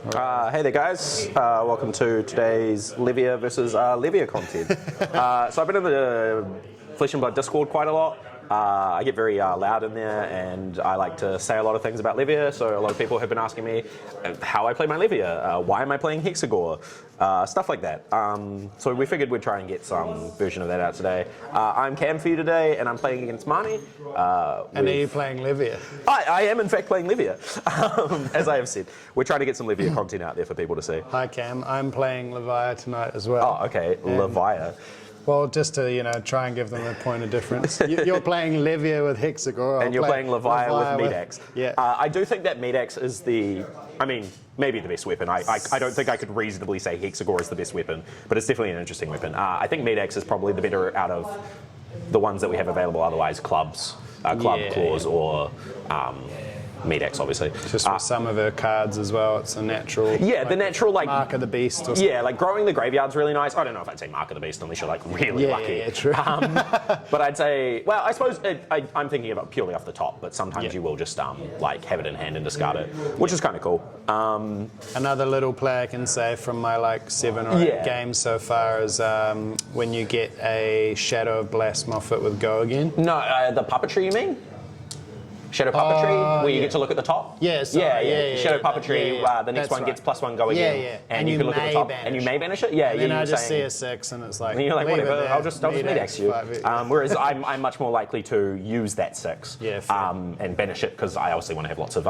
Hey there guys, welcome to today's Levia Vs Levia content. So I've been in the Flesh and Blood Discord quite a lot. I get very loud in there and I like to say a lot of things about Levia, so a lot of people have been asking me how I play my Levia, why am I playing Hexagore, stuff like that. So we figured we'd try and get some version of that out today. I'm Cam for you today and I'm playing against Mani. And are you playing Levia? I am in fact playing Levia, as I have said. We're trying to get some Levia content out there for people to see. Hi Cam, I'm playing Levia tonight as well. Oh, okay, Levia. Well, just to try and give them a point of difference. You're playing Levia with Hexagore. And you're playing Levia with Meataxe. Yeah. I do think that Meataxe is maybe the best weapon. I don't think I could reasonably say Hexagore is the best weapon, but it's definitely an interesting weapon. I think Meataxe is probably the better out of the ones that we have available otherwise, claws, or Meataxe, obviously. Just with some of her cards as well, it's a natural. Yeah, the natural Mark of the Beast. Or something. Yeah, like growing the graveyard's really nice. I don't know if I'd say Mark of the Beast unless you're like really lucky. Yeah, true. But I'd say, well, I suppose I'm thinking about purely off the top, but sometimes you will just like have it in hand and discard it, which is kind of cool. Another little play I can say from my like 7 or 8 games so far is when you get a Shadow of Blast Moffat with Go Again. No, the puppetry you mean? Shadow Puppetry, where you get to look at the top? Yeah, Shadow Puppetry, the next one gets +1 Go Again. And you can look at the top, and you may banish it? Yeah, and then I just see a 6, and it's like, and you're like, whatever, I'll just Meataxe you. Whereas I'm much more likely to use that 6 and banish it, because I obviously want to have lots of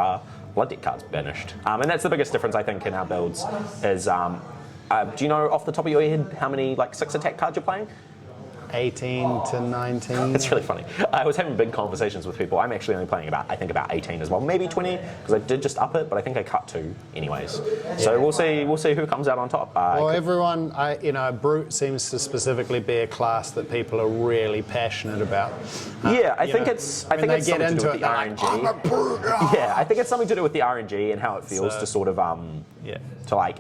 Blood Deck cards banished. And that's the biggest difference, I think, in our builds, is, do you know off the top of your head how many 6 attack cards you're playing? 18 to 19. It's really funny. I was having big conversations with people. I'm actually only playing about 18 as well, maybe 20, because I did just up it, but I think I cut 2 anyways. So we'll see who comes out on top. Well, everyone, Brute seems to specifically be a class that people are really passionate about. I think it's something to do with the RNG. Like, I'm a brute. Yeah, I think it's something to do with the RNG and how it feels to sort of to like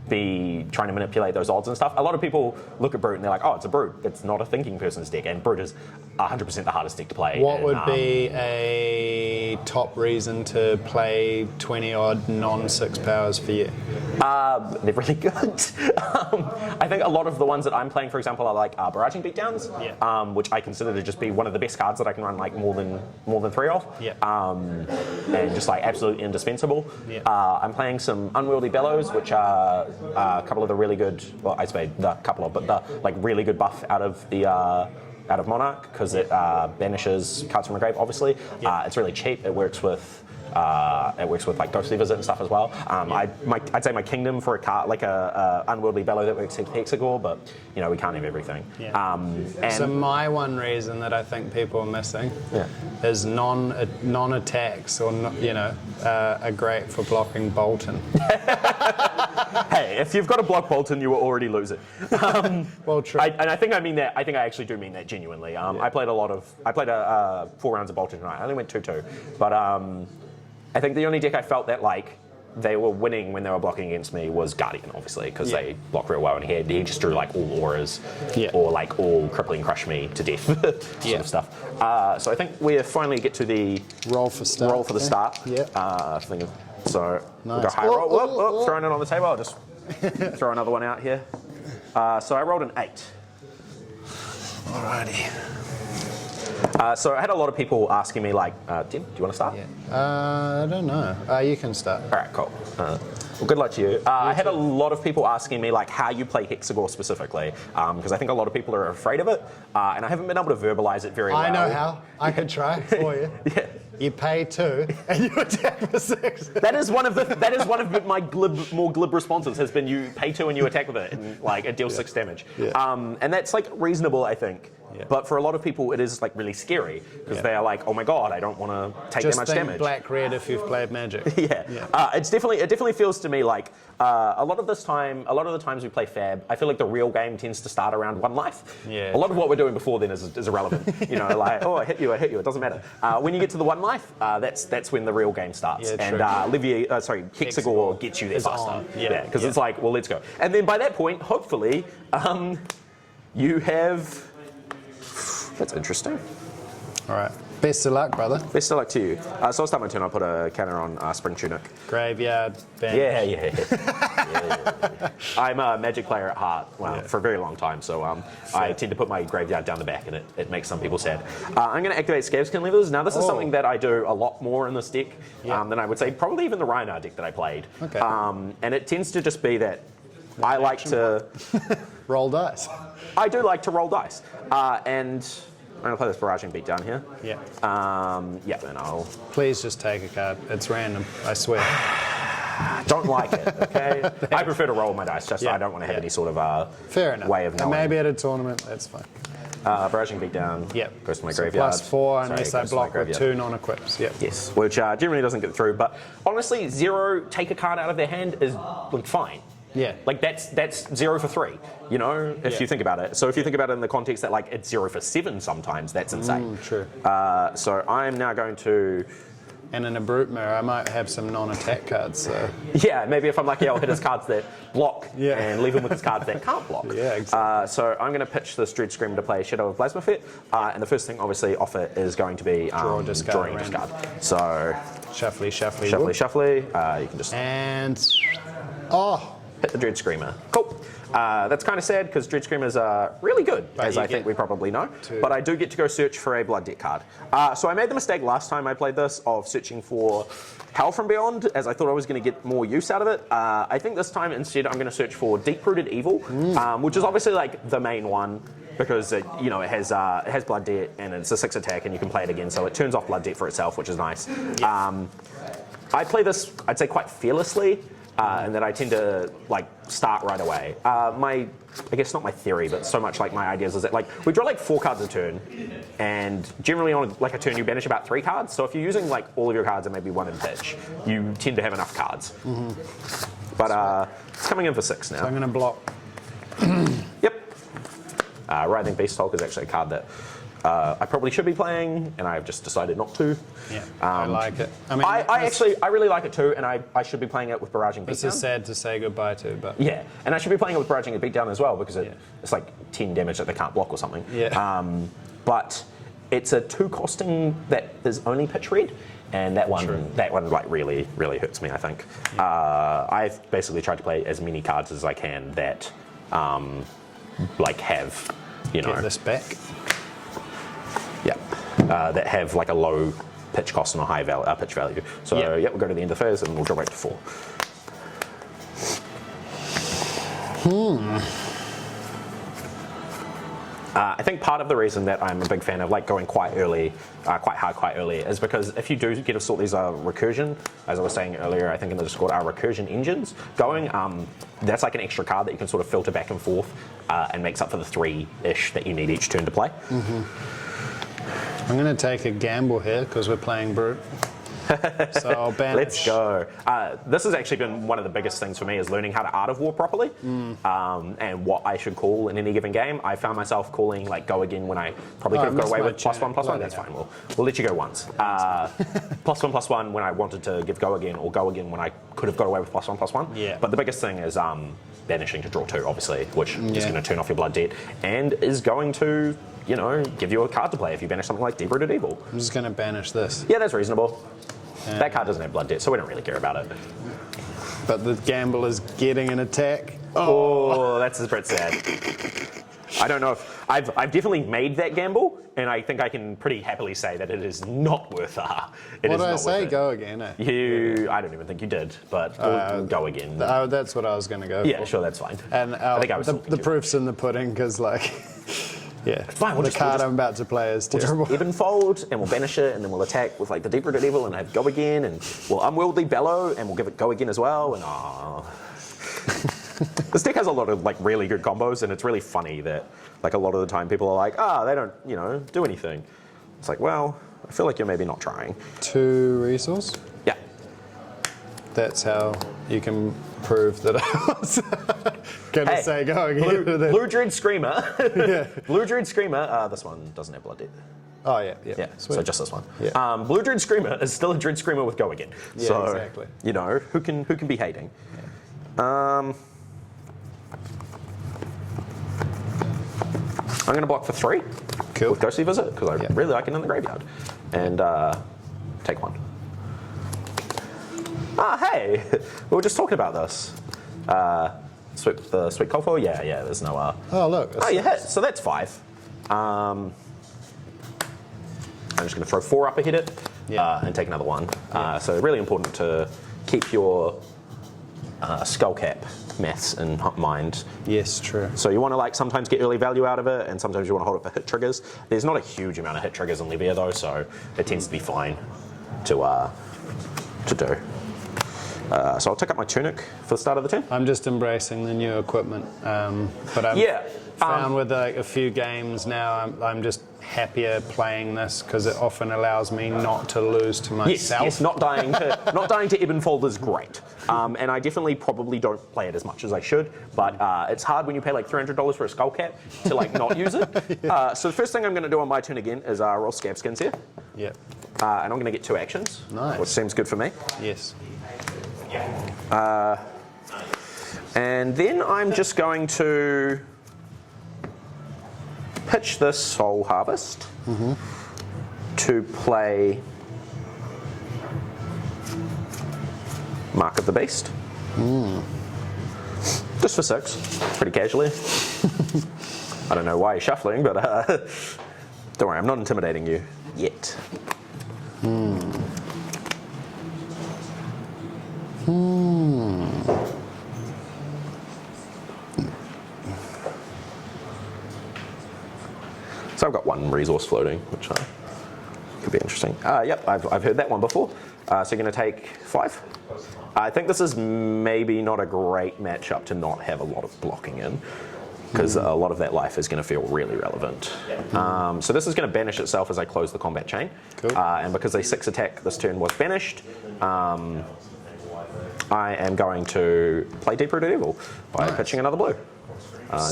be trying to manipulate those odds and stuff. A lot of people look at Brute and they're like, oh, it's a Brute. It's not a thinking person's deck, and Brute is 100% the hardest deck to play. What would be a top reason to play 20-odd non-6 powers for you? They're really good. I think a lot of the ones that I'm playing, for example, are like Barraging Beatdowns, which I consider to just be one of the best cards that I can run like more than 3 of, and just like absolutely indispensable. I'm playing some Unwieldy Bellows, which are a couple of the really good, well, I say the couple of, but the like really good buff out of the Monarch, because it banishes cards from a grave. Obviously, it's really cheap. It works with like Ghostly Visit and stuff as well. I'd say my Kingdom for a card like a Unwieldy Bellow that works with Hexagore, but we can't have everything. So my one reason that I think people are missing is non-attacks are great for blocking Bolton. Hey, if you've got to block Bolton, you will already lose it. Well, true. I think I mean that. I think I actually do mean that genuinely. I played 4 rounds of Bolton tonight. I only went 2-2, but I think the only deck I felt that like they were winning when they were blocking against me was Guardian, obviously, because they block real well, and he just drew like all auras or like all crippling crush me to death sort of stuff. So I think we finally get to the roll for the start. Thing. So we'll go nice. high roll. Throwing it on the table. I'll just throw another one out here. So I rolled an 8. Alrighty. So I had a lot of people asking me like, Tim, do you want to start? I don't know. You can start. All right, cool. Well, good luck to you. I had a lot of people asking me like how you play Hexagore specifically, because I think a lot of people are afraid of it, and I haven't been able to verbalize it very well. I know how. I can try for you. You pay 2 and you attack for 6. That is one of my more glib responses has been you pay 2 and you attack with it, and like it deals 6 damage. And that's like reasonable, I think. But for a lot of people, it is like really scary because they are like, oh my god, I don't want to take that much damage. Just think black-red if you've played Magic. It definitely feels to me like a lot of the times we play Fab, I feel like the real game tends to start around 1 life. A lot of what we're doing before then is irrelevant. Like, oh, I hit you, it doesn't matter. When you get to the 1 life, that's when the real game starts. And Hexagore gets you there faster. Because it's like, well, let's go. And then by that point, hopefully, you have. That's interesting. All right. Best of luck, brother. Best of luck to you. So I'll start my turn. I'll put a counter on Spring Tunic. Graveyard, banish. Yeah. I'm a Magic player at heart, for a very long time, so I tend to put my graveyard down the back, and it makes some people sad. I'm going to activate Scabskin Levers. Now, this is something that I do a lot more in this deck than I would say probably even the Rhinar deck that I played. Okay. And it tends to just be that I like to... roll dice. I do like to roll dice. And I'm going to play this Barraging Beatdown here. Yeah. And I'll... Please just take a card. It's random, I swear. Don't like it, okay? I prefer to roll my dice, just so I don't want to have any sort of fair enough. way of knowing. Maybe at a tournament, that's fine. Barraging Beatdown goes to my graveyard. +4 unless I block with 2 non-equips. Yep. Yes, which generally doesn't get through, but honestly, 0, take a card out of their hand is like fine. Yeah. Like that's 0 for 3, you know, if you think about it. So if you think about it in the context that like it's 0 for 7 sometimes, that's insane. True. So I'm now going to... And in a Brute Mirror, I might have some non-attack cards, so... Yeah, maybe if I'm lucky, I'll hit his cards that block and leave him with his cards that can't block. Yeah, exactly. So I'm going to pitch this Dread Screamer to play Shadow of Plasmafet, and the first thing, obviously, off it is going to be drawing a discard. So... Shuffly. Shuffly. You can just... And... hit the Dread Screamer. Cool. That's kind of sad because Dread Screamers are really good, as I think we probably know. But I do get to go search for a Blood Debt card. So I made the mistake last time I played this of searching for Hell from Beyond, as I thought I was going to get more use out of it. I think this time instead I'm going to search for Deep-Rooted Evil, which is obviously like the main one because it has Blood Debt and it's a 6 attack and you can play it again, so it turns off Blood Debt for itself, which is nice. I play this, I'd say, quite fearlessly. And that I tend to like start right away. I guess not my theory, but so much like my ideas is that like we draw like 4 cards a turn, and generally on like a turn you banish about 3 cards. So if you're using like all of your cards and maybe 1 in pitch, you tend to have enough cards. But it's coming in for 6 now. So I'm going to block. Yep. Writhing Beast Hulk is actually a card that I probably should be playing, and I've just decided not to. Yeah, I like it. I mean, I really like it too, and I should be playing it with Barraging Beatdown. This is sad to say goodbye to, but... Yeah, and I should be playing it with Barraging Beatdown as well, because it's like 10 damage that they can't block or something. Yeah. But it's a 2 costing that is only pitch red, and that one like really hurts me, I think. I've basically tried to play as many cards as I can that like have, Get this back. Yeah, that have like a low pitch cost and a high pitch value. So we'll go to the end of phase and we'll draw back to 4. I think part of the reason that I'm a big fan of like going quite early, quite hard, quite early, is because if you do get a sort these recursion, as I was saying earlier, I think in the Discord, our recursion engines going, that's like an extra card that you can sort of filter back and forth and makes up for the 3-ish that you need each turn to play. I'm going to take a gamble here because we're playing Brute. So I'll banish. Let's go. This has actually been one of the biggest things for me is learning how to Art of War properly and what I should call in any given game. I found myself calling like go again when I probably could have got away with +1/+1. That's fine. We'll let you go once. +1/+1 when I wanted to give go again, or go again when I could have got away with +1/+1. Yeah. But the biggest thing is banishing to draw 2, obviously, which is going to turn off your Blood Debt and is going to, you know, give you a card to play if you banish something like Deep-Rooted Evil. I'm just going to banish this. Yeah, that's reasonable. That card doesn't have Blood Debt, so we don't really care about it. But the gamble is getting an attack. Oh, that's a bit sad. I don't know if... I've definitely made that gamble, and I think I can pretty happily say that it is not worth it. What did I say? Go again, eh? I don't even think you did, but we'll go again. That's what I was going to go for. Yeah, sure, that's fine. And I think I was the proof's in the pudding, because like... Yeah, fine, the card I'm about to play is terrible. We'll just ebb and fold, and we'll banish it, and then we'll attack with like the Deep-Rooted Evil and have go again, and we'll Unwieldy Bellow, and we'll give it go again as well, and This deck has a lot of like really good combos, and it's really funny that like a lot of the time people are like, they don't, you know, do anything. It's like, well, I feel like you're maybe not trying. 2 resource? Yeah. That's how you can prove that I was going to say go again. Blue Dread Screamer. Blue Dread Screamer. This one doesn't have Blood Debt. Oh, yeah. So just this one. Yeah. Blue Dread Screamer is still a Dread Screamer with go again. Yeah, so, exactly. You know, who can be hating? Yeah. I'm going to block for 3 cool. with Ghostly Visit, because I really like it in the graveyard. and take 1. Ah, hey, we were just talking about this. Sweet cold foil? Yeah, there's no... Oh, look. Oh, you hit, so that's 5. I'm just going to throw 4 up ahead it and take another 1. So really important to keep your skull cap maths in mind. Yes, true. So you want to like sometimes get early value out of it, and sometimes you want to hold it for hit triggers. There's not a huge amount of hit triggers in Levia though, so it tends to be fine to do. So I'll take up my tunic for the start of the turn. I'm just embracing the new equipment, but I've found with like a few games now, I'm just happier playing this because it often allows me not to lose to myself. Yes, not dying to ebb and fold is great, and I definitely probably don't play it as much as I should. But it's hard when you pay like $300 for a skull cap to like not use it. So the first thing I'm going to do on my turn again is roll scab skins here. Yep. And I'm going to get 2 actions, Nice. which seems good for me. Yes. And then I'm just going to pitch this Soul Harvest to play Mark of the Beast. Just for 6, pretty casually. I don't know why you're shuffling, but don't worry, I'm not intimidating you yet. So I've got 1 resource floating, which could be interesting. Yep, I've heard that one before. So you're going to take 5. I think this is maybe not a great matchup to not have a lot of blocking in, because a lot of that life is going to feel really relevant. So this is going to banish itself as I close the combat chain. Cool. And because a 6 attack this turn was banished, I am going to play Deep-Rooted Evil by pitching another blue.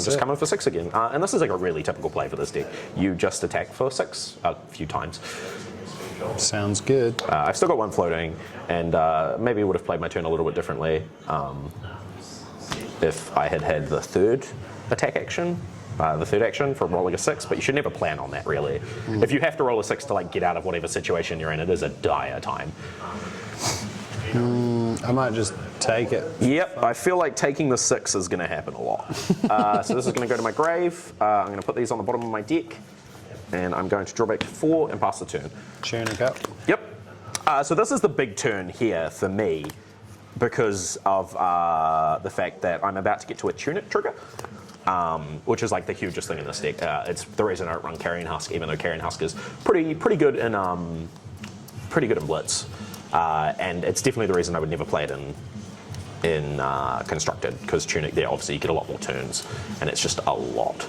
Just come in for 6 again. And this is like a really typical play for this deck. You just attack for 6 a few times. Sounds good. I've still got 1 floating, and maybe would have played my turn a little bit differently if I had had the 3rd attack action, the 3rd action for rolling a 6, but you should never plan on that really. If you have to roll a 6 to like get out of whatever situation you're in, it is a dire time. I might just take it. Yep, I feel like taking the 6 is going to happen a lot. So this is going to go to my grave. I'm going to put these on the bottom of my deck, and I'm going to draw back to 4 and pass the turn. Tunic up. Yep. So this is the big turn here for me because of the fact that I'm about to get to a tunic trigger, which is like the hugest thing in this deck. It's the reason I don't run Carrion Husk, even though Carrion Husk is pretty good in Blitz. And it's definitely the reason I would never play it in Constructed, because Tunic there, obviously you get a lot more turns, and it's just a lot.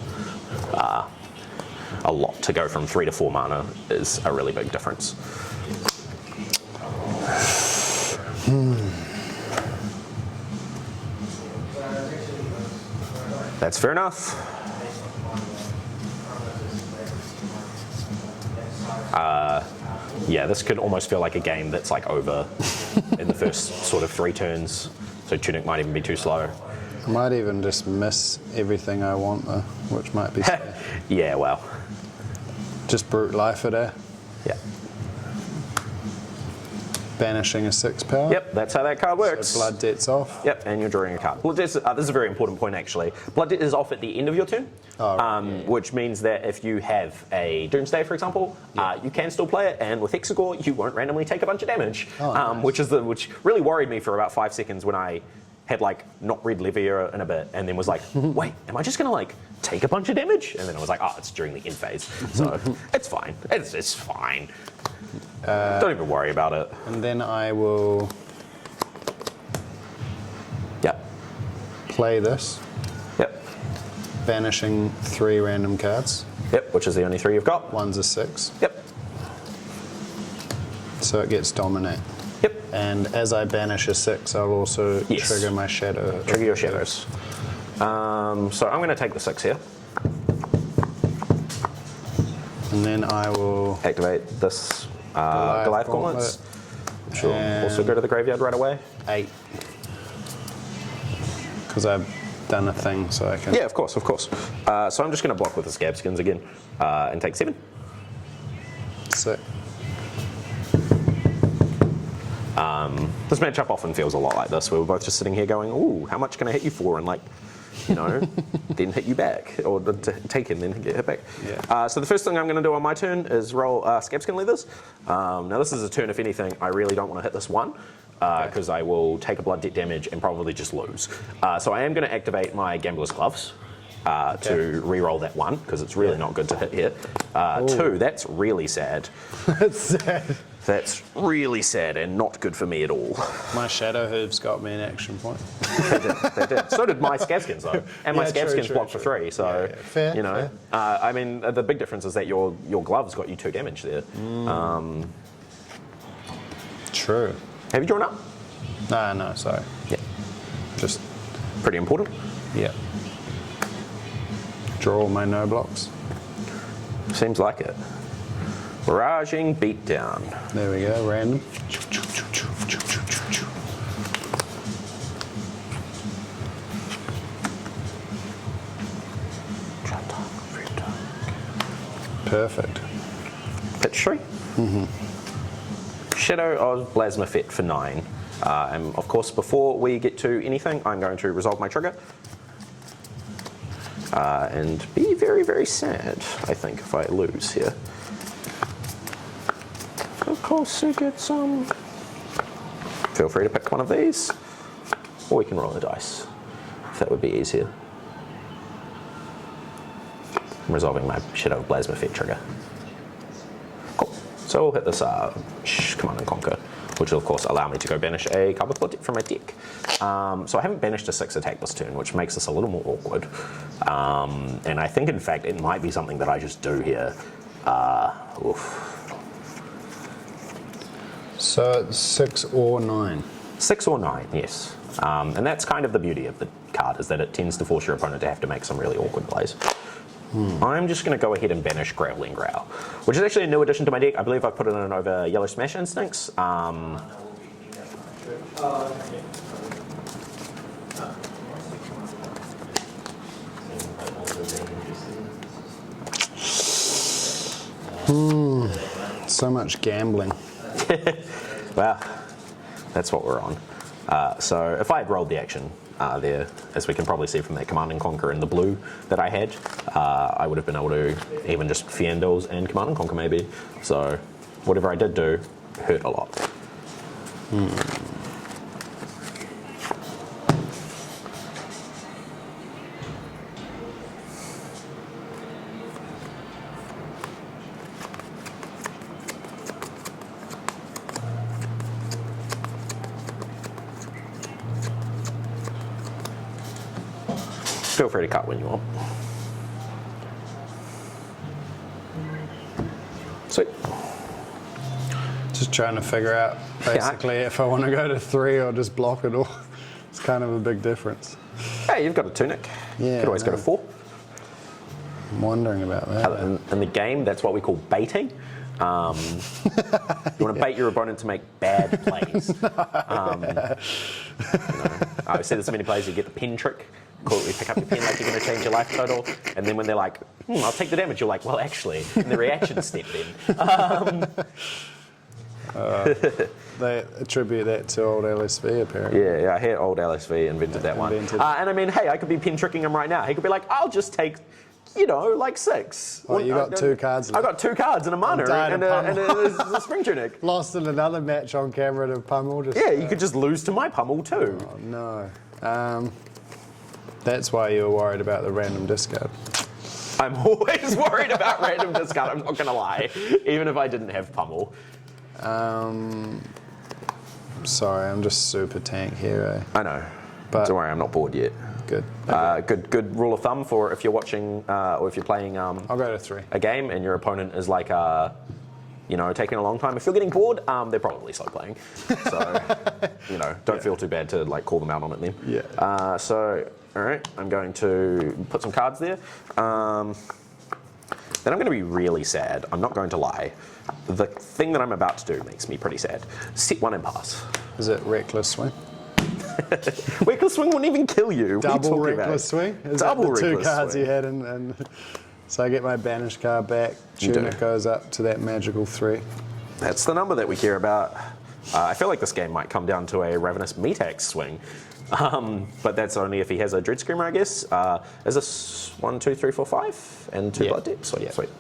A lot to go from 3 to 4 mana is a really big difference. That's fair enough. Yeah, this could almost feel like a game that's like over in the first sort of 3 turns. So Tunic might even be too slow. I might even just miss everything I want though, which might be sad. Yeah, well. Just brute life it, eh? Yeah. Banishing a 6 power. Yep, that's how that card works. So blood debt's off. Yep, and you're drawing a card. Blood debt's, this is a very important point actually. Blood debt is off at the end of your turn, which means that if you have a Doomsday, for example, you can still play it, and with Hexagore, you won't randomly take a bunch of damage, nice. which really worried me for about 5 seconds when I had like not read Levia in a bit, and then was like, wait, am I just gonna like take a bunch of damage? And then I was like, oh, it's during the end phase, so it's fine. It's fine. Don't even worry about it. And then I will play this. Yep. Banishing 3 random cards. Yep, which is the only 3 you've got. One's a 6. Yep. So it gets dominate. Yep. And as I banish a 6, I'll also trigger my shadow. Trigger your shadows. So I'm going to take the 6 here. And then I will activate this Goliath Gauntlets, which will also go to the graveyard right away. 8. Because I've done a thing, so I can... Yeah, of course. So I'm just going to block with the Scab Skins again and take 7. Sick. This matchup often feels a lot like this, where we're both just sitting here going, ooh, how much can I hit you for? And like, you know, then hit you back, or take it and then get hit back. Yeah. So the first thing I'm going to do on my turn is roll Scabskin Leathers. Now this is a turn, if anything, I really don't want to hit this one, because I will take a blood debt damage and probably just lose. So I am going to activate my Gambler's Gloves to re-roll that one, because it's really not good to hit here. 2, that's really sad. That's sad. That's really sad and not good for me at all. My Shadow Hooves got me an action point. They did. So did my Scabskins though, and my Scabskins blocked for 3. So Fair, you know, I mean, the big difference is that your gloves got you 2 damage there. True. Have you drawn up? No, sorry. Yeah. Just Pretty important. yeah. Draw all my no blocks. Seems like it. Barraging Beatdown. There we go. Random. Perfect. Pitch 3. Shadow of Blasmafet for 9. And of course, before we get to anything, I'm going to resolve my trigger. And be very, very sad, I think, if I lose here. Of course, you get some. Feel free to pick one of these, or we can roll a dice, if that would be easier. I'm resolving my Shadow of Blasmafet trigger. Cool. So we'll hit this Command and Conquer, which will of course allow me to go banish a card with blood debt from my deck. So I haven't banished a 6 attack this turn, which makes this a little more awkward. And I think in fact it might be something that I just do here. Oof. So it's 6 or 9. 6 or 9, yes. And that's kind of the beauty of the card, is that it tends to force your opponent to have to make some really awkward plays. I'm just going to go ahead and banish Growling Growl, which is actually a new addition to my deck. I believe I've put it in over Yellow Smash Instincts. So much gambling. Well, that's what we're on. So if I had rolled the action there, as we can probably see from that Command and Conquer in the blue that I had, I would have been able to even just Fiendals and Command and Conquer maybe. So whatever I did do hurt a lot. Feel free to cut when you want. Sweet. Just trying to figure out basically if I want to go to 3 or just block it all. It's kind of a big difference. Hey, you've got a Tunic. Yeah, Could always go to 4. I'm wondering about that. In the game, that's what we call baiting. You want to bait your opponent to make bad plays. I've said this many plays, you get the pin trick. Cool, you pick up your pen like you're going to change your life total, and then when they're like, I'll take the damage, you're like, well, actually, and the reaction stepped in. They attribute that to old LSV, apparently. Yeah, I hear old LSV invented that one. And I mean, hey, I could be pin tricking him right now. He could be like, I'll just take, like 6. Well, you got 2 cards left. I got 2 cards and a mana and a Spring Tunic. Lost in another match on camera to Pummel. You could just lose to my Pummel too. Oh, no. That's why you were worried about the random discard. I'm always worried about random discard, I'm not going to lie, even if I didn't have Pummel. Sorry, I'm just super tank here. I know, but don't worry, I'm not bored yet. Good. Good rule of thumb for if you're watching or if you're playing I'll go to 3. a game and your opponent is like taking a long time. If you're getting bored, they're probably slow playing. So, don't feel too bad to like call them out on it then. Yeah. All right, I'm going to put some cards there. Then I'm going to be really sad. I'm not going to lie. The thing that I'm about to do makes me pretty sad. Set 1 and pass. Is it Reckless Swing? Reckless Swing wouldn't even kill you. Double Reckless Swing? Is Double that the 2 Reckless cards Swing. you had and so I get my banished card back. Tunic goes up to that magical 3. That's the number that we care about. I feel like this game might come down to a Ravenous Meataxe swing. But that's only if he has a Dread Screamer, I guess. Is this 1, 2, 3, 4, 5? And 2 Blood Debt? Sweet, sweet.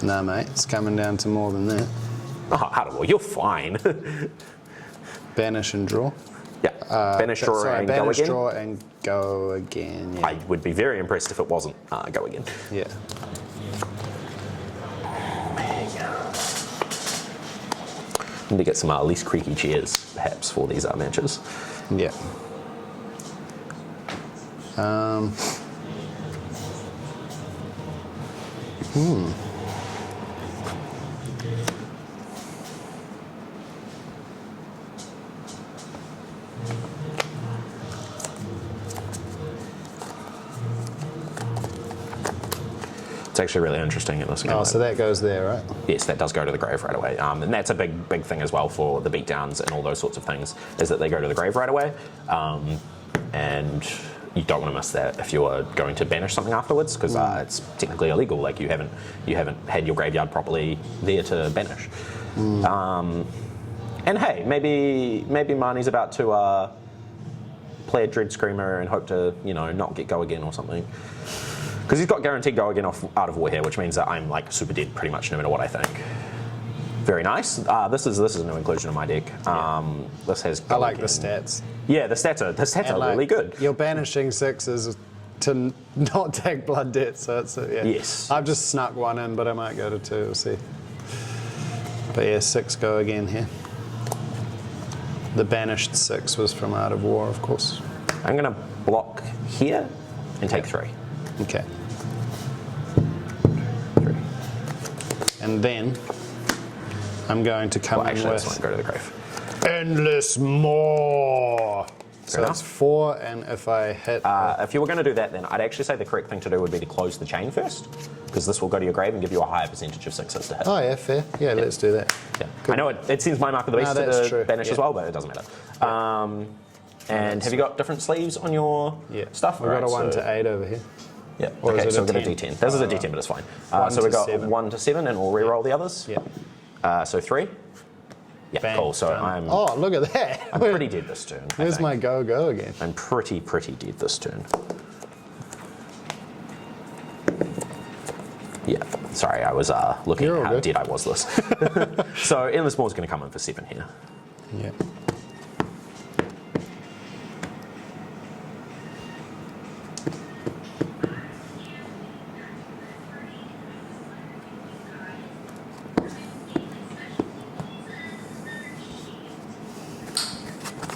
Nah, mate, it's coming down to more than that. Oh, Hexagore, you're fine. Banish and draw. Yeah, banish, draw, and go again. Draw and go again, yeah. I would be very impressed if it wasn't go again. Yeah. Need to get some less creaky chairs, perhaps, for these matches. Yeah. It's actually really interesting in this game. Oh, so that goes there, right? Yes, that does go to the grave right away. And that's a big thing as well for the beatdowns and all those sorts of things, is that they go to the grave right away. And you don't want to miss that if you're going to banish something afterwards, because it's technically illegal. Like you haven't had your graveyard properly there to banish. And hey, maybe Marnie's about to play a Dread Screamer and hope to not get go again or something. Because he's got guaranteed go again out of war here, which means that I'm like super dead pretty much no matter what I think. Very nice. This is a new inclusion in my deck. This has. I like the stats. Yeah, the stats are like, really good. You're banishing 6s to not take Blood Debt, so it's yeah. Yes. I've just snuck one in, but I might go to 2. We'll see. But yeah, 6 go again here. The banished 6 was from Art of War, of course. I'm gonna block here and take 3. Okay. 3. And then I'm going to come in Actually, with this won't go to the grave. Endless More. So enough. that's 4, and if I hit... if you were going to do that, then I'd actually say the correct thing to do would be to close the chain first, because this will go to your grave and give you a higher percentage of 6s to hit. oh, yeah, fair. Yeah, let's do that. Yeah. I know it seems my mark of the beast that's to true. banish as well, but it doesn't matter. And have you got different sleeves on your stuff? We've got a 1 to 8 over here. Yeah. Or okay, is it so a we've got a 10? D10. This is a D10, but it's fine. So to we've got 7. 1 to 7, and we'll re-roll the others. Yeah. So 3. Yeah, Bang. cool. So Done. Oh, look at that. I'm pretty dead this turn. Where's my go again? I'm pretty dead this turn. Yeah, sorry, I was looking at how dead I was this. So Endless More is going to come in for 7 here. Yeah.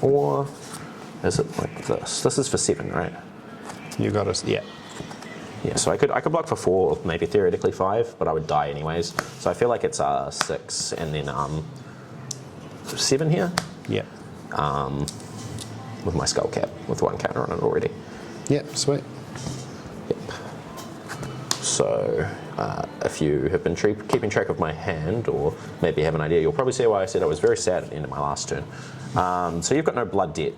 Or is it like this? This is for 7, right? You got us. Yeah. Yeah, so I could block for 4, maybe theoretically 5, but I would die anyways. So I feel like it's 6 and then 7 here. Yeah. With my skull cap with 1 counter on it already. Yep, sweet. Yep. So if you have been keeping track of my hand, or maybe have an idea, you'll probably see why I said I was very sad at the end of my last turn. So you've got no Blood Debt.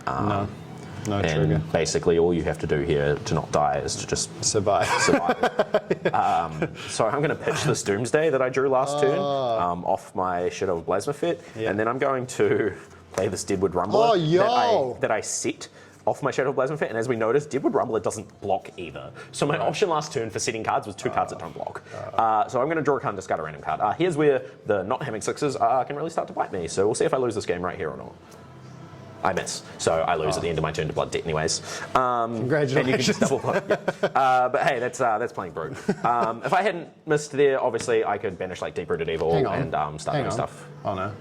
No and trigger. Basically all you have to do here to not die is to just survive. So I'm going to pitch this Doomsday that I drew last turn off my Shadow of Blasmafet, and then I'm going to play this Deadwood Rumbler that I set off my Shadow of Blasmafet, and as we noticed, Deadwood Rumbler doesn't block either. So my option last turn for setting cards was 2 cards that don't block. So I'm going to draw a card and discard a random card. Here's where the not having 6s can really start to bite me, so we'll see if I lose this game right here or not. I miss, so I lose at the end of my turn to Blood Debt anyways. Congratulations. And you can just double block, but hey, that's playing Brute. If I hadn't missed there, obviously I could banish like Deep-Rooted Evil and start doing stuff. Oh no.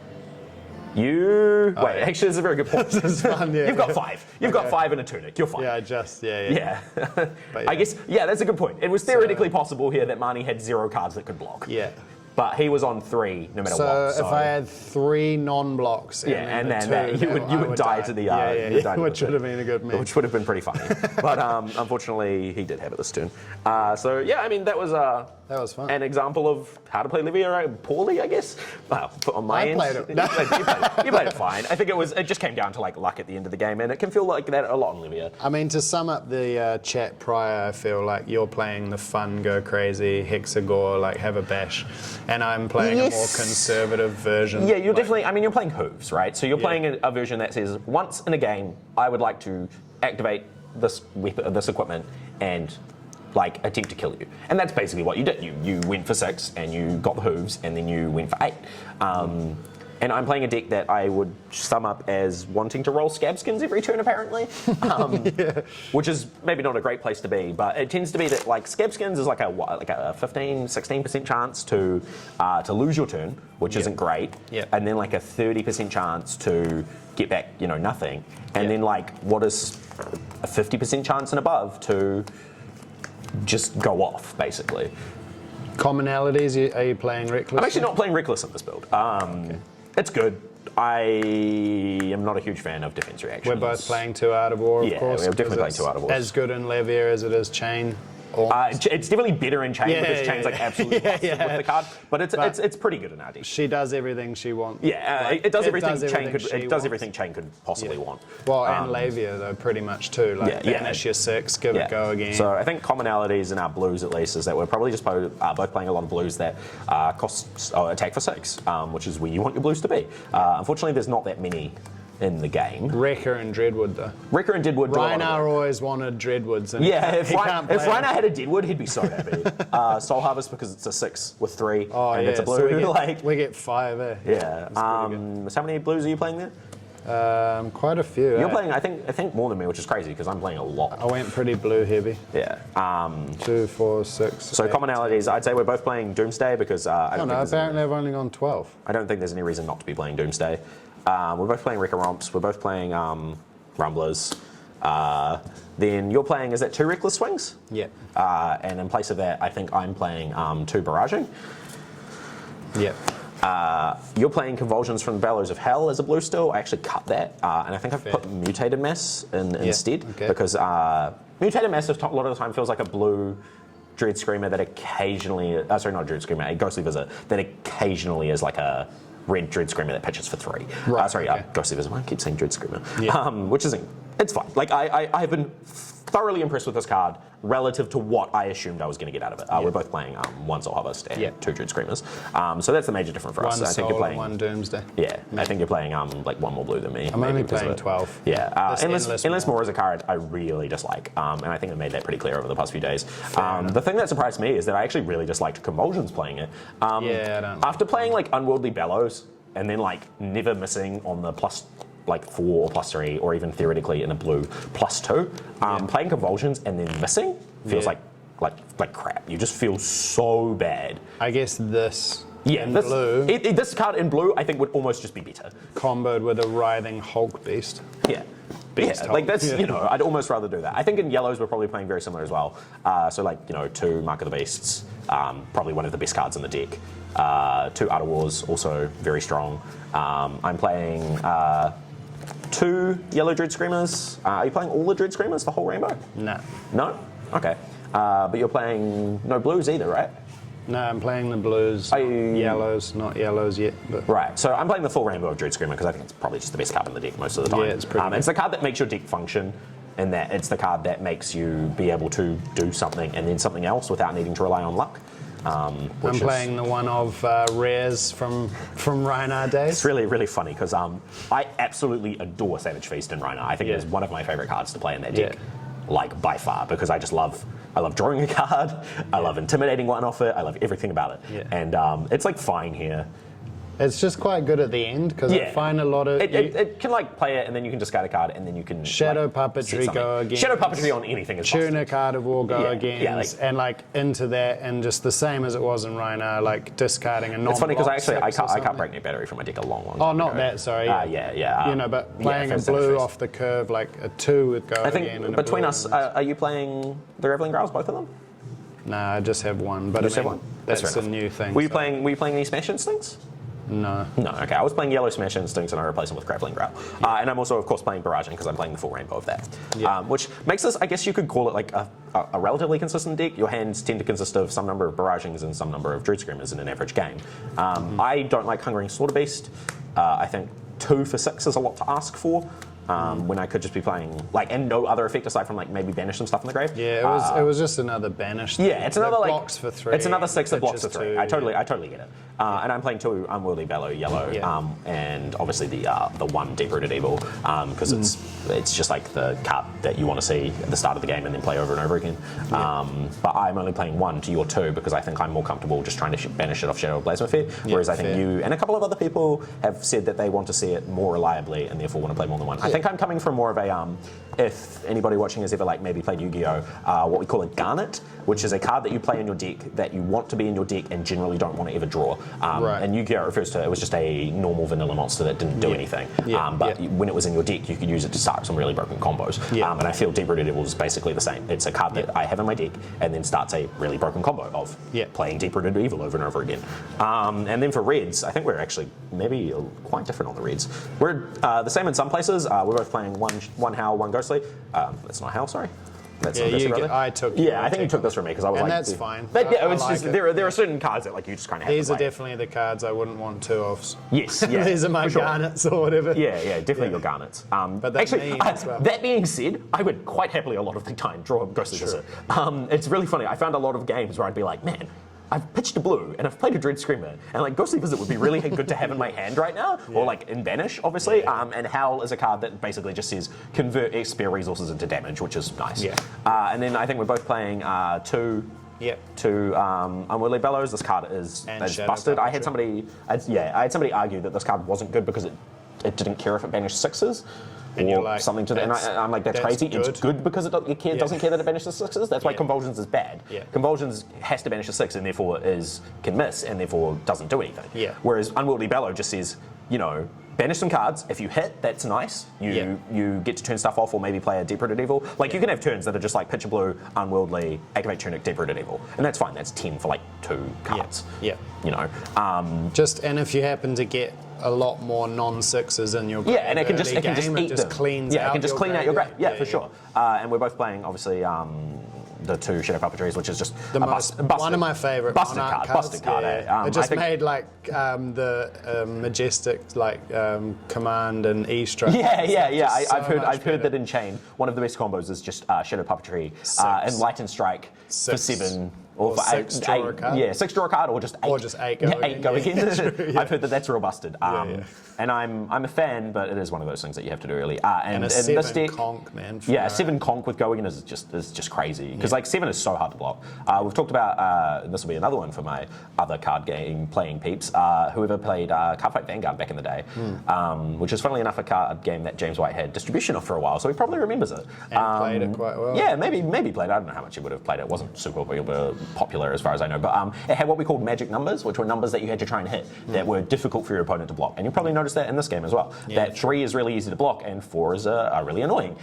Wait, actually, that's a very good point. This is fun, yeah. You've got 5. You've got 5 in a tunic. You're fine. Yeah. I guess, that's a good point. It was theoretically possible here that Marnie had 0 cards that could block. Yeah. But he was on 3 no matter what. So if I had 3 non-blocks, and then you would die to the which would have been a good move. Which would have been pretty funny. But unfortunately, he did have it this turn. So yeah, I mean that was fun. An example of how to play Levia poorly, I guess. Well, on my end, played it. you played it fine. I think it just came down to like luck at the end of the game, and it can feel like that a lot in Levia. I mean, to sum up the chat prior, I feel like you're playing the fun, go crazy, Hexagore, like have a bash. And I'm playing a more conservative version. Yeah, you're definitely, I mean, you're playing hooves, right? So you're playing a version that says, once in a game, I would like to activate this weapon, this equipment, and like attempt to kill you. And that's basically what you did. You went for 6, and you got the hooves, and then you went for 8. And I'm playing a deck that I would sum up as wanting to roll scab skins every turn, apparently, which is maybe not a great place to be. But it tends to be that like scab skins is like a 15, 16% chance to lose your turn, which isn't great, and then like a 30% chance to get back, you know, nothing, and then like what is a 50% chance and above to just go off, basically. Commonalities? Are you playing Reckless? I'm actually not playing Reckless in this build. It's good. I am not a huge fan of defense reactions. We're both playing 2 Art of War, of course. Yeah, we're definitely playing 2 Art of War. As good in Levia as it is Chain. It's definitely better in Chain because Chain's like absolutely busted with the card, but it's pretty good in RD. She does everything she wants. Yeah, it does everything Chain could possibly want. Well, and Levia though, pretty much too. Like banish your 6, give it go again. So I think commonalities in our blues at least is that we're probably just both playing a lot of blues that cost attack for 6, which is where you want your blues to be. Unfortunately, there's not that many in the game. Wrecker and Dreadwood though. Wrecker and Deadwood. Reinar always wanted Dreadwoods. And if Reinar had a Deadwood, he'd be so happy. Soul Harvest because it's a 6 with 3 and it's a blue. So we get 5. Yeah. How many blues are you playing there? Quite a few. You're playing, I think more than me, which is crazy because I'm playing a lot. I went pretty blue heavy. Yeah. 2, 4, 6. So 8, commonalities, 10. I'd say we're both playing Doomsday because apparently I've only gone 12. I don't think there's any reason not to be playing Doomsday. We're both playing Wrecker Romps. We're both playing Rumblers. Then you're playing, is that 2 Reckless Swings? Yeah. And in place of that, I think I'm playing 2 Barraging. Yeah. You're playing Convulsions from the Bellows of Hell as a blue still. I actually cut that, and I think I've put Mutated Mass instead because Mutated Mass a lot of the time feels like a blue Dread Screamer that occasionally, sorry, not a Dread Screamer, a Ghostly Visit that occasionally is like a red Dread Screamer that pitches for 3. Ghostly Visit. I keep saying Dread Screamer, which isn't. It's fine. Like I have been thoroughly impressed with this card relative to what I assumed I was going to get out of it. We're both playing 1 Soul Harvest and 2 Dread Screamers. So that's the major difference for us. One I think Soul you're playing and 1 Doomsday. Yeah, I think you're playing like 1 more blue than me. I'm only playing 12. Yeah, Endless More is a card I really dislike, and I think I made that pretty clear over the past few days. The thing that surprised me is that I actually really disliked Convulsions playing it. I don't. After playing like Unworldly Bellows and then like never missing on the +4 or +3 or even theoretically in a blue +2, playing Convulsions and then missing feels like crap. You just feel so bad. I guess this blue. This card in blue I think would almost just be better. Comboed with a Writhing Hulk Beast. Yeah. Like that's, you know, I'd almost rather do that. I think in yellows we're probably playing very similar as well. So like, you know, 2 Mark of the Beasts, probably one of the best cards in the deck. 2 Art of Wars, also very strong. I'm playing 2 yellow Dread Screamers. Are you playing all the Dread Screamers, the whole rainbow? No. No? Okay. But you're playing no blues either, right? No, I'm playing the blues, yellows, not yellows yet. But. Right, so I'm playing the full rainbow of Dread Screamer because I think it's probably just the best card in the deck most of the time. Yeah, it's pretty It's the card that makes your deck function, and that it's the card that makes you be able to do something and then something else without needing to rely on luck. I'm playing the one of rares from Reinar days. It's really, really funny because I absolutely adore Savage Feast in Reinar. I think it is one of my favourite cards to play in that deck, like by far, because I love drawing a card, I love intimidating one off it, I love everything about it. Yeah. And it's like fine here. It's just quite good at the end because I find a lot of... It can like play it and then you can discard a card and then you can... Shadow Puppetry go again. Shadow Puppetry on anything is Tunic Art of War go again. Yeah, and like into that and just the same as it was in Reinar, like discarding a non-block. It's funny because I can't break New Battery from my deck a long time ago. Not that, sorry. Yeah. You know, but playing a blue off the curve, like a 2 would go again. I think between us, are you playing the Reveling Growls, both of them? Nah, I just have one. But that's a new thing. Were you playing any Smash Instincts? No. No, okay. I was playing yellow Smash Instincts and I replaced them with Grappling Growl. And I'm also, of course, playing Barraging because I'm playing the full rainbow of that. Which makes this, I guess you could call it like a relatively consistent deck. Your hands tend to consist of some number of Barragings and some number of Dread Screamers in an average game. I don't like Hungering Slaughterbeast. I think 2 for 6 is a lot to ask for. when I could just be playing like and no other effect aside from like maybe banish some stuff in the grave. Yeah, it was just another banish. Yeah, it's another like blocks for 3. It's another 6 that blocks for 3. Two, I totally get it. And I'm playing 2 Unwieldy Bellow Yellow, and obviously the 1 Deep Rooted Evil, because it's just like the card that you want to see at the start of the game and then play over and over again. But I'm only playing 1 to your 2 because I think I'm more comfortable just trying to banish it off Shadow of Blasphemy, whereas I think you and a couple of other people have said that they want to see it more reliably and therefore want to play more than 1. I think I'm coming from more of a if anybody watching has ever like maybe played Yu-Gi-Oh, what we call a Garnet, which is a card that you play in your deck that you want to be in your deck and generally don't want to ever draw. And Yu-Gi-Oh refers to it was just a normal vanilla monster that didn't do anything. But when it was in your deck, you could use it to start some really broken combos. And I feel Deep Rooted Evil is basically the same. It's a card that I have in my deck and then starts a really broken combo of playing Deep Rooted Evil over and over again. And then for Reds, I think we're actually maybe quite different on the Reds. We're the same in some places. We're both playing one Howl, 1 Ghostly. That's not Howl, sorry. That's I took. Yeah, I think you took this from me because I was and like, that's fine. But yeah, it's just there are certain cards that like you just kind of have. These to are play. definitely the cards I wouldn't want 2 of. Yes, yeah. These are my garnets or whatever. Yeah, definitely your garnets. But that actually, as well. That being said, I would quite happily a lot of the time draw a Ghostly Visit. It's really funny. I found a lot of games where I'd be like, man, I've pitched a blue and I've played a Dread Screamer and like Ghostly Visit would be really good to have in my hand right now, or like in Banish, obviously. And Howl is a card that basically just says convert spare resources into damage, which is nice. And then I think we're both playing 2 Unwieldy Bellows. This card is busted. I had somebody argue that this card wasn't good because it didn't care if it banished 6s. And or like, something to that. And I'm like, that's crazy. Good. It's good because it doesn't care that it banishes 6s. That's why Convulsions is bad. Convulsions has to banish a 6 and therefore can miss and therefore doesn't do anything. Whereas Unwieldy Bellow just says, banish some cards. If you hit, that's nice. You get to turn stuff off or maybe play a Deep Rooted Evil. Like you can have turns that are just like pitch a blue, Unwieldy, activate Tunic, Deep Rooted Evil. And that's fine. That's 10 for like 2 cards. And if you happen to get a lot more non-6s in your grave, and it can just eat them. Cleans it out can just clean out your grave. For sure. Sure. And we're both playing obviously the 2 Shadow Puppetries, which is just one of my favourite busted card. Busted card. It just made like the majestic command and E strike. I've heard that in Chain, one of the best combos is just Shadow Puppetry and Light and Strike for 7. Or for 6 draw a card. Yeah, 6 draw a card, or just 8. Or just 8 go again. 8 go again. I've heard that's real busted. And I'm a fan, but it is one of those things that you have to do early. And a 7 this deck, conk, man. 7 conk with go again is just crazy because like 7 is so hard to block. We've talked about this will be another one for my other card game playing peeps. Whoever played Cardfight Vanguard back in the day, which is funnily enough a card game that James White had distribution of for a while, so he probably remembers it. And played it quite well. Yeah, maybe played it. I don't know how much he would have played it. It wasn't super popular as far as I know, but it had what we called magic numbers, which were numbers that you had to try and hit that were difficult for your opponent to block. And you probably noticed that in this game as well. That 3 is really easy to block and 4 is really annoying.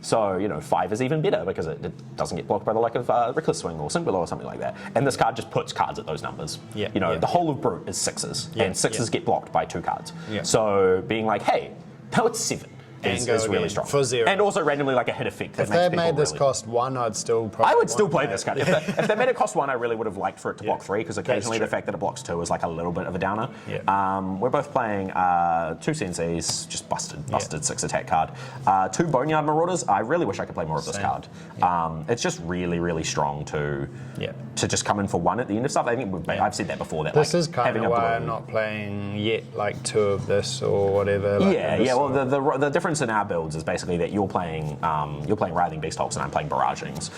So 5 is even better because it doesn't get blocked by the like of Reckless Swing or Singular or something like that. And this card just puts cards at those numbers. The whole of Brute is 6s, and 6s get blocked by 2 cards. So being like, hey, now it's 7. Is really strong. For 0. And also randomly like a hit effect. If they had made this cost 1, I'd still probably. I would still play this card. If they made it cost 1, I really would have liked for it to block 3 because occasionally the fact that it blocks 2 is like a little bit of a downer. We're both playing 2 Senseis, just busted 6 attack card. 2 Boneyard Marauders. I really wish I could play more of this card. It's just really strong to just come in for 1 at the end of stuff. I think I've said that before. That this is kind of why I'm not playing yet like 2 of this or whatever. Well, the difference in our builds is basically that you're playing Writhing Beast Hulks and I'm playing Barragings.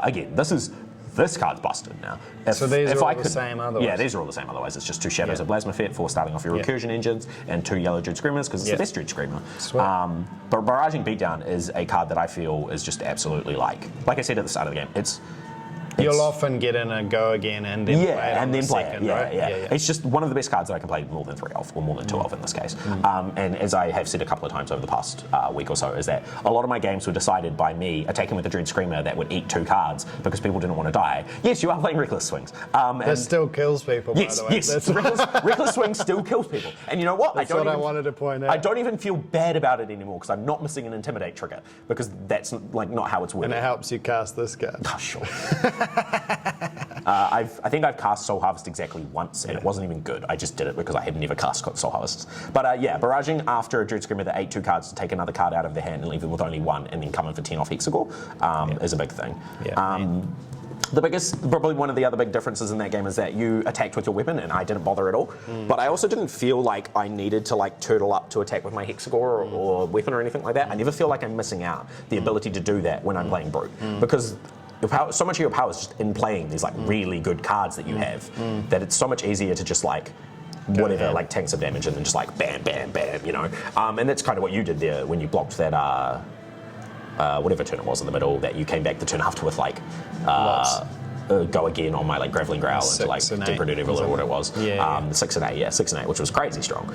Again, this card's busted now. So these are all the same otherwise? Yeah, these are all the same otherwise. It's just 2 Shadows of Blasmafet for starting off your recursion engines and 2 Yellow Dread Screamers because it's the best Dread Screamer. But Barraging Beatdown is a card that I feel is just absolutely like I said at the start of the game, you'll often get in a go again and then play it. It's just one of the best cards that I can play more than 3 of, or more than 2 of in this case. And as I have said a couple of times over the past week or so, is that a lot of my games were decided by me attacking with a Dread Screamer that would eat 2 cards because people didn't want to die. Yes, you are playing Reckless Swings. That still kills people, by the way. Yes, Reckless Swing still kills people. And you know what? That's what I wanted to point out. I don't even feel bad about it anymore because I'm not missing an Intimidate trigger because that's like not how it's working. And it helps you cast this card. Oh, sure. I think I've cast Soul Harvest exactly once, and it wasn't even good. I just did it because I had never cast Soul Harvests. But yeah, barraging after a Dread Screamer that ate 2 cards to take another card out of their hand and leave them with only 1, and then come in for 10 off Hexagore is a big thing. Probably one of the other big differences in that game is that you attacked with your weapon, and I didn't bother at all. But I also didn't feel like I needed to like turtle up to attack with my Hexagore or weapon or anything like that. I never feel like I'm missing out the ability to do that when I'm playing Brute, because so much of your power is just in playing these like really good cards that you have that it's so much easier to just like whatever, like tank some damage and then just like bam, bam, bam, you know. And that's kind of what you did there when you blocked that. Whatever turn it was in the middle, that you came back the turn after with like go again on my like Graveling Growl into like Depredator Devil or what it was. 6 and 8, 6 and 8, which was crazy strong.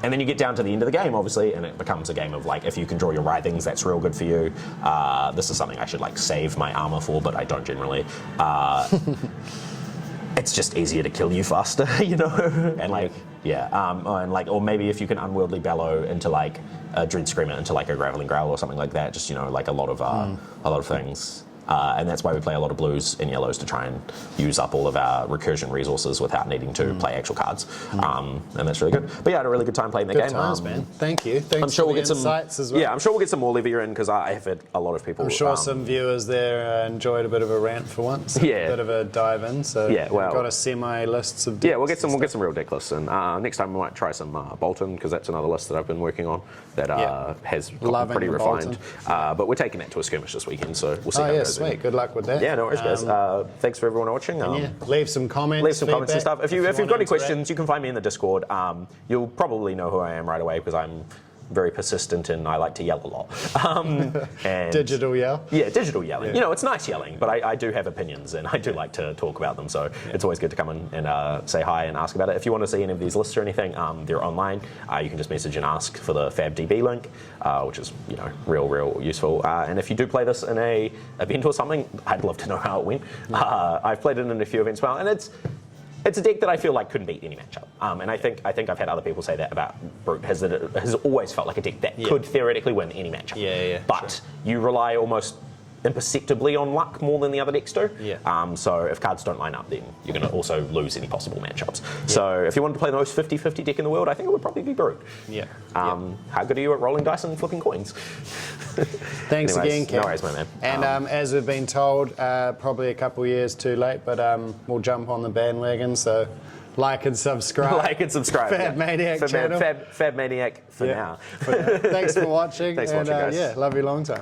And then you get down to the end of the game, obviously, and it becomes a game of like, if you can draw your Writhings, that's real good for you. This is something I should like save my armor for, but I don't generally. It's just easier to kill you faster, you know? And like, and like, or maybe if you can Unwieldy Bellow into like a Dread Screamer into like a Graveling Growl or something like that, just, you know, like a lot of things. And that's why we play a lot of blues and yellows, to try and use up all of our recursion resources without needing to play actual cards. And that's really good. But yeah, I had a really good time playing the game. Times, man. Thank you. Thanks I'm sure for we'll the get some insights as well. Yeah, I'm sure we'll get some more Levia in, because I have had a lot of people. I'm sure some viewers there enjoyed a bit of a rant for once. Yeah. A bit of a dive in. So yeah, well, got a semi lists of decks. Yeah, we'll get some real deck lists, and next time we might try some Bolton, because that's another list that I've been working on that has gotten pretty refined. But we're taking that to a skirmish this weekend, so we'll see how it goes. Sweet. Good luck with that. Yeah, no worries, guys. Thanks for everyone watching. Leave some comments. Leave some comments and stuff. If you've got any questions, you can find me in the Discord. You'll probably know who I am right away, because I'm very persistent and I like to yell a lot. And digital yell? Yeah, digital yelling. Yeah. You know, it's nice yelling, but I do have opinions and I do like to talk about them, so it's always good to come in and say hi and ask about it. If you want to see any of these lists or anything, they're online. You can just message and ask for the FabDB link, which is, you know, real useful. And if you do play this in a event or something, I'd love to know how it went. I've played it in a few events well, and it's a deck that I feel like couldn't beat any matchup, and I think I've had other people say that about Brute, that it has always felt like a deck that could theoretically win any matchup. But you rely almost imperceptibly on luck more than the other decks do. So if cards don't line up, then you're going to also lose any possible matchups. So if you wanted to play the most 50-50 deck in the world, I think it would probably be Brute. How good are you at rolling dice and flipping coins? Thanks again, Kev. No worries, my man. And as we've been told, probably a couple years too late, but we'll jump on the bandwagon, so like and subscribe. Like and subscribe. Fab Maniac channel. Fab Maniac for now. Thanks for watching. Thanks for watching, guys. Love you long time.